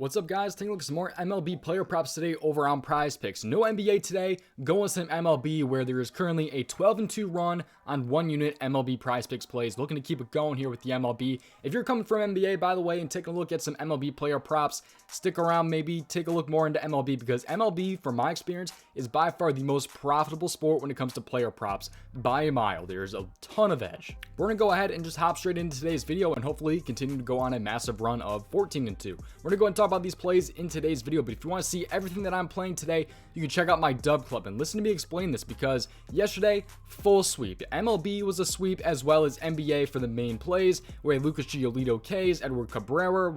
What's up, guys? Taking a look at some more MLB player props today over on PrizePicks. No NBA today, going with some MLB where there is currently a 12-2 run on one unit MLB PrizePicks plays. Looking to keep it going here with the MLB. If you're coming from NBA, by the way, and taking a look at some MLB player props, stick around, maybe take a look more into MLB because MLB, from my experience, is by far the most profitable sport when it comes to player props by a mile. There's a ton of edge. We're going to go ahead and just hop straight into today's video and hopefully continue to go on a massive run of 14-2. We're going to go and talk about these plays in today's video, but if you want to see everything that I'm playing today, you can check out my dub club and listen to me explain this because yesterday, full sweep. MLB was a sweep as well as NBA for the main plays, where Lucas Giolito K's, Edward Cabrera,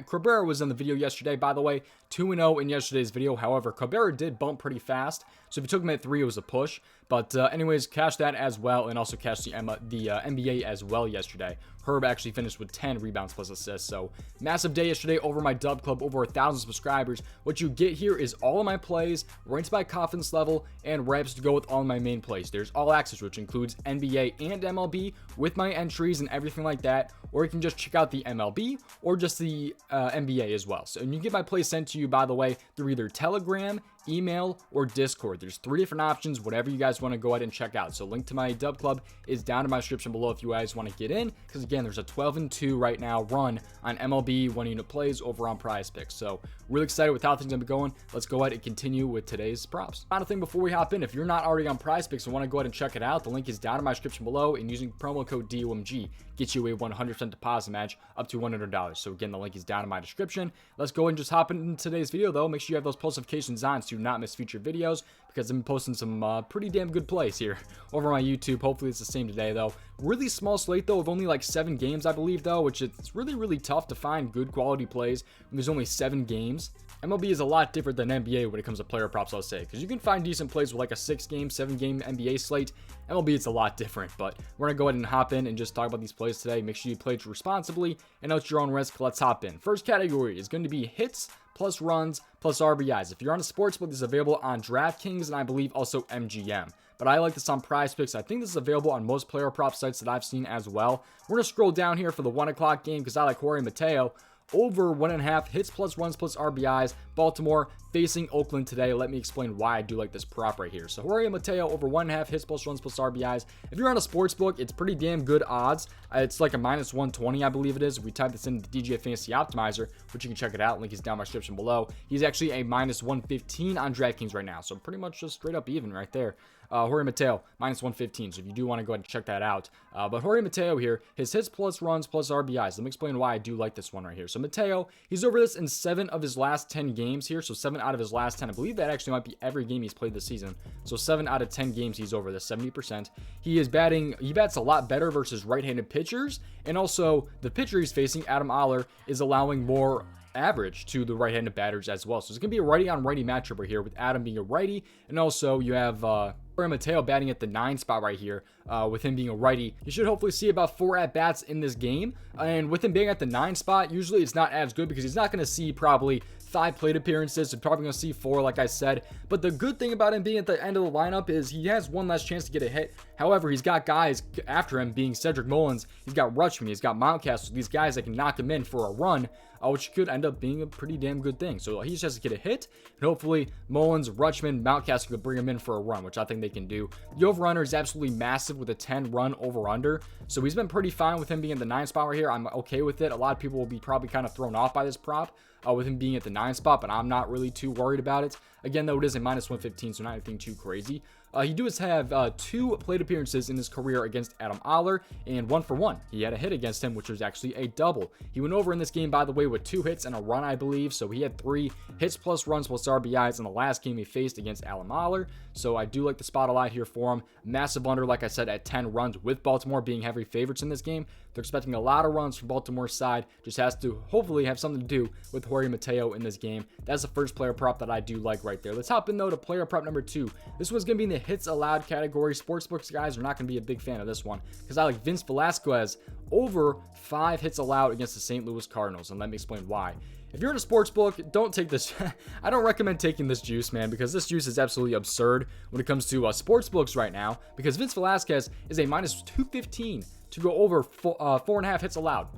Cabrera was in the video yesterday, by the way, 2-0 in yesterday's video. However, Cabrera did bump pretty fast, so if you took him at 3, it was a push. But anyways, cashed that as well, and also cashed the NBA as well yesterday. Herb actually finished with 10 rebounds plus assists, so massive day yesterday over my dub club, over 1,000 subscribers. What you get here is all of my plays, ranked by confidence level, and reps to go with all of my main plays. There's all access, which includes NBA and MLB with my entries and everything like that, or you can just check out the MLB or just the NBA as well. So, and you get my plays sent to you, by the way, through either Telegram, email, or Discord. There's 3 different options, whatever you guys want to go ahead and check out. So link to my dub club is down in my description below if you guys want to get in, because again, there's a 12-2 right now run on MLB one unit plays over on PrizePicks. So really excited with how things are going. Let's go ahead and continue with today's props. Final thing before we hop in, if you're not already on PrizePicks and want to go ahead and check it out, the link is down in my description below, and using promo code DOMG gets you a 100% deposit match up to $100. So again, the link is down in my description. Let's go ahead and just hop into today's video though. Make sure you have those post notifications on so you do not miss future videos, because I've been posting some pretty damn good plays here over my YouTube. Hopefully it's the same today though. Really small slate though of only like 7 games, I believe though, which it's really tough to find good quality plays when there's only 7 games. MLB is a lot different than NBA when it comes to player props, I'll say, because you can find decent plays with like a 6-game, 7-game NBA slate. MLB, it's a lot different, but we're going to go ahead and hop in and just talk about these plays today. Make sure you play responsibly and at your own risk. Let's hop in. First category is going to be hits plus runs plus RBIs. If you're on a sportsbook, this is available on DraftKings and I believe also MGM. But I like this on PrizePicks. I think this is available on most player prop sites that I've seen as well. We're going to scroll down here for the 1 o'clock game because I like Jorge Mateo. Over 1.5 hits plus runs plus RBIs. Baltimore facing Oakland today. Let me explain why I do like this prop right here. So Jorge Mateo over 1.5 hits plus runs plus RBIs. If you're on a sports book, it's pretty damn good odds. It's like a minus 120, I believe it is. If we type this in the DGF Optimizer, which you can check it out, link is down in my description below. He's actually a minus 115 on DraftKings right now. So pretty much just straight up even right there. Jorge Mateo, minus 115, so if you do want to go ahead and check that out. But Jorge Mateo here, his hits plus runs plus RBIs. Let me explain why I do like this one right here. So Mateo, he's over this in 7 of his last 10 games here, so 7 out of his last 10. I believe that actually might be every game he's played this season. So 7 out of 10 games he's over this, 70%. He bats a lot better versus right-handed pitchers, and also the pitcher he's facing, Adam Oller, is allowing more average to the right-handed batters as well. So it's going to be a righty-on-righty matchup right here with Adam being a righty, and also you have Jorge Mateo batting at the 9 spot right here with him being a righty. You should hopefully see about 4 at-bats in this game, and with him being at the 9 spot, usually it's not as good because he's not going to see probably 5 plate appearances, so probably going to see 4 like I said. But the good thing about him being at the end of the lineup is he has one less chance to get a hit. However, he's got guys after him being Cedric Mullins, he's got Rutschman, he's got Mountcastle, these guys that can knock him in for a run, which could end up being a pretty damn good thing. So he just has to get a hit, and hopefully Mullins, Rutschman, Mountcastle could bring him in for a run, which I think they can do. The over-under is absolutely massive with a 10-run over-under, so he's been pretty fine with him being in the 9 spot right here. I'm okay with it. A lot of people will be probably kind of thrown off by this prop with him being at the 9 spot, but I'm not really too worried about it. Again, though, it is a minus 115, so not anything too crazy. He does have 2 plate appearances in his career against Adam Oller, and 1 for 1. He had a hit against him, which was actually a double. He went over in this game, by the way, with 2 hits and a run, I believe. So he had 3 hits plus runs plus RBIs in the last game he faced against Adam Oller. So I do like the spot a lot here for him. Massive under, like I said, at 10 runs with Baltimore being heavy favorites in this game. They're expecting a lot of runs from Baltimore's side. Just has to hopefully have something to do with Jorge Mateo in this game. That's the first player prop that I do like right there. Let's hop in though to player prop number 2. This one's going to be in the hits allowed category. Sportsbooks guys are not going to be a big fan of this one because I like Vince Velasquez over 5 hits allowed against the St. Louis Cardinals, and let me explain why. If you're in a sports book, don't take this. I don't recommend taking this juice, man, because this juice is absolutely absurd when it comes to sports books right now, because Vince Velasquez is a minus 215 to go over 4.5 hits allowed.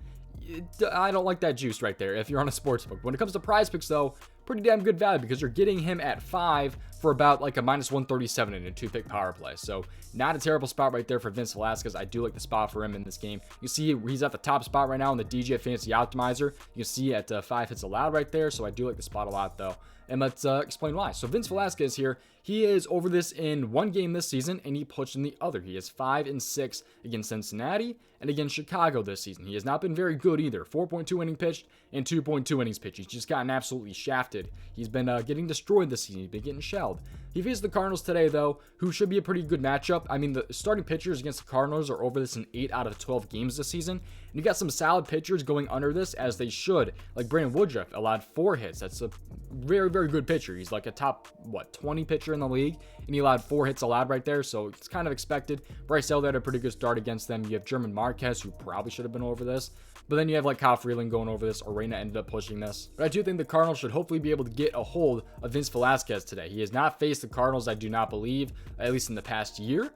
I don't like that juice right there if you're on a sportsbook. When it comes to PrizePicks, though, pretty damn good value because you're getting him at 5 for about like a -137 in a 2-pick power play. So not a terrible spot right there for Vince Velasquez. I do like the spot for him in this game. You see he's at the top spot right now in the DGF Fantasy Optimizer. You can see at 5 hits allowed right there. So I do like the spot a lot, though. And let's explain why. So Vince Velasquez here, he is over this in one game this season, and he pushed in the other. He is 5-6 against Cincinnati and against Chicago this season. He has not been very good either. 4.2 innings pitched and 2.2 innings pitched. He's just gotten absolutely shafted. He's been getting destroyed this season. He's been getting shelled. He faces the Cardinals today, though, who should be a pretty good matchup. I mean, the starting pitchers against the Cardinals are over this in 8 out of 12 games this season. And you got some solid pitchers going under this, as they should. Like Brandon Woodruff allowed 4 hits. That's a very, very good pitcher. He's like a top, 20 pitcher in the league, and he allowed 4 hits allowed right there, so it's kind of expected. Bryce Elder had a pretty good start against them. You have German Marquez, who probably should have been over this, but then you have like Kyle Freeland going over this. Arena ended up pushing this. But I do think the Cardinals should hopefully be able to get a hold of Vince Velasquez today. He has not faced the Cardinals, I do not believe, at least in the past year.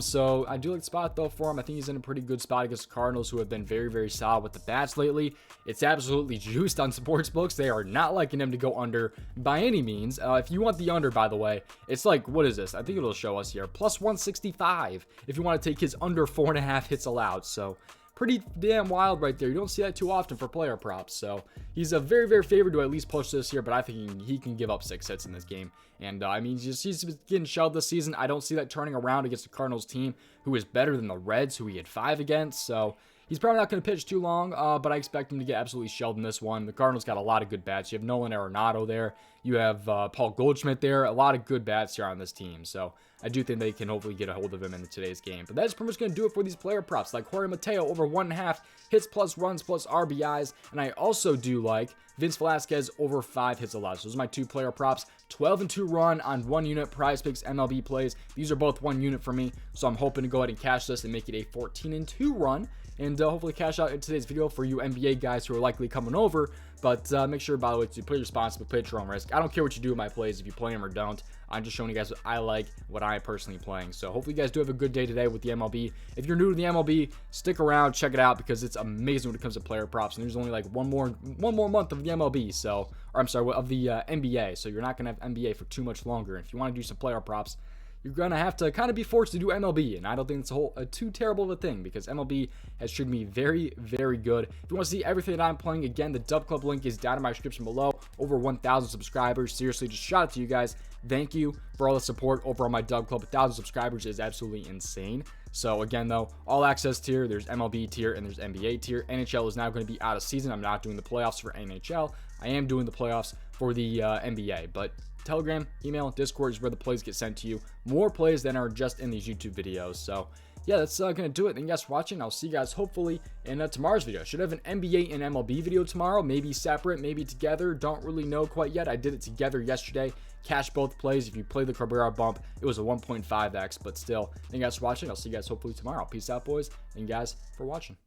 So I do like the spot though for him. I think he's in a pretty good spot against the Cardinals, who have been very, very solid with the bats lately. It's absolutely juiced on sports books. They are not liking him to go under by any means. If you want the under, by the way, it's like, what is this? I think it'll show us here. +165 if you want to take his under 4.5 hits allowed. So pretty damn wild right there. You don't see that too often for player props. So he's a very, very favored to at least push this here, but I think he can give up 6 hits in this game. And I mean, he's getting shelled this season. I don't see that turning around against the Cardinals team, who is better than the Reds, who he had 5 against. So he's probably not going to pitch too long, but I expect him to get absolutely shelled in this one. The Cardinals got a lot of good bats. You have Nolan Arenado there. You have Paul Goldschmidt there. A lot of good bats here on this team. So I do think they can hopefully get a hold of him in today's game. But that's pretty much going to do it for these player props, like Jorge Mateo over 1.5 hits plus runs plus RBIs. And I also do like Vince Velasquez over 5 hits allowed. So those are my 2 player props. 12-2 run on 1 unit PrizePicks MLB plays. These are both 1 unit for me. So I'm hoping to go ahead and cash this and make it a 14-2 run. And hopefully cash out in today's video for you NBA guys who are likely coming over. But make sure, by the way, to play responsibly, play at your own risk. I don't care what you do with my plays, if you play them or don't. I'm just showing you guys what I like, what I am personally playing. So hopefully you guys do have a good day today with the MLB. If you're new to the MLB, stick around, check it out, because it's amazing when it comes to player props. And there's only like one more month of the MLB, so, or I'm sorry, of the NBA. So you're not gonna have NBA for too much longer. And if you want to do some player props, you're going to have to kind of be forced to do MLB, and I don't think it's too terrible of a thing, because MLB has treated me very, very good. If you want to see everything that I'm playing, again, the Dub Club link is down in my description below. Over 1,000 subscribers. Seriously, just shout out to you guys. Thank you for all the support over on my Dub Club. 1,000 subscribers is absolutely insane. So again, though, all access tier, there's MLB tier, and there's NBA tier. NHL is now going to be out of season. I'm not doing the playoffs for NHL. I am doing the playoffs for the NBA, but Telegram, email, Discord is where the plays get sent to you. More plays than are just in these YouTube videos. So yeah, that's going to do it. Thank you guys for watching. I'll see you guys hopefully in tomorrow's video. I should have an NBA and MLB video tomorrow. Maybe separate, maybe together. Don't really know quite yet. I did it together yesterday. Cash both plays. If you play the Cabrera bump, it was a 1.5x, but still. Thank you guys for watching. I'll see you guys hopefully tomorrow. Peace out, boys. Thank you guys for watching.